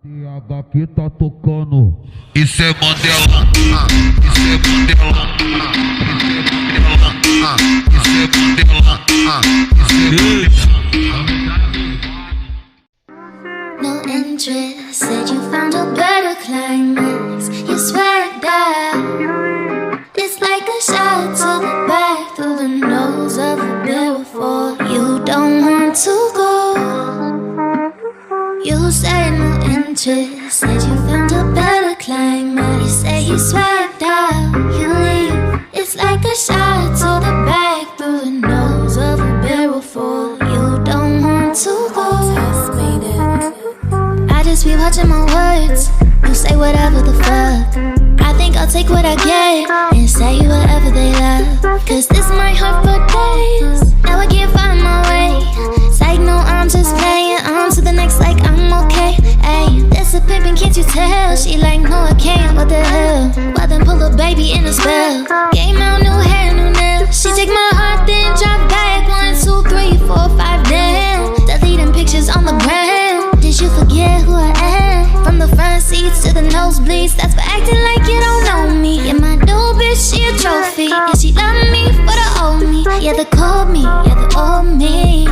Aqui tá tocando. Isso é Mandela. Isso é Mandela. Isso é Mandela. Isso é No interest, said you found a better climax. You swear that it's like a shot to the back through the nose of a beautiful. You don't want to go. You said no interest, said you found a better climax. You say you swept out, you leave. It's like a shot to the back through the nose of a beautiful. You don't want to go. I just be watching my words. You say whatever the fuck. I think I'll take what I get and say whatever they love. Cause this might hurt for days. Now I can't find my way. Psych, no, I'm just playing. On to the next like I'm okay. Ayy, that's a pimpin', can't you tell? She like, no, I can't, what the hell? Why then pull a baby in a spell? Game out, new hair, new nails. She take my heart, then drop back. 1, 2, 3, 4, 5, down. Deleting pictures on the ground. Did you forget who I am? From the front seats to the nosebleeds. That's for acting like you don't know me. Yeah, my new bitch, she a trophy. Yeah, she love me for the old me. Yeah, the cold me, yeah, the old me.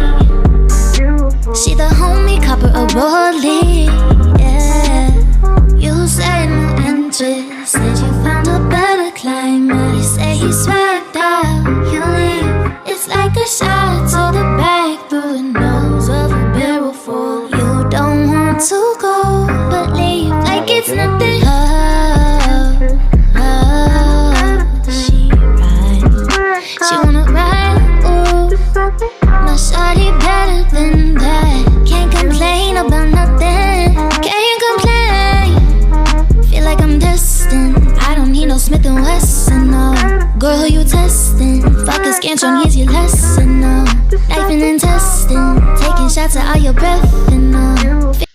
She the homie, copper a rollie. Yeah. You said no interest, said you found a better climate. You say you swagged out, you leave. It's like a shot to the back through the nose of a beautiful. You don't want to go, but leave like it's nothing. She rides, she wanna ride, ooh. My shawty better than that. Can't complain about nothing. Can't complain. Feel like I'm destined. I don't need no Smith & Wesson, no. Girl, who you testing? Fuck a scantron, here's your lesson, no. Knifing and testing. Taking shots at all your breath, and no.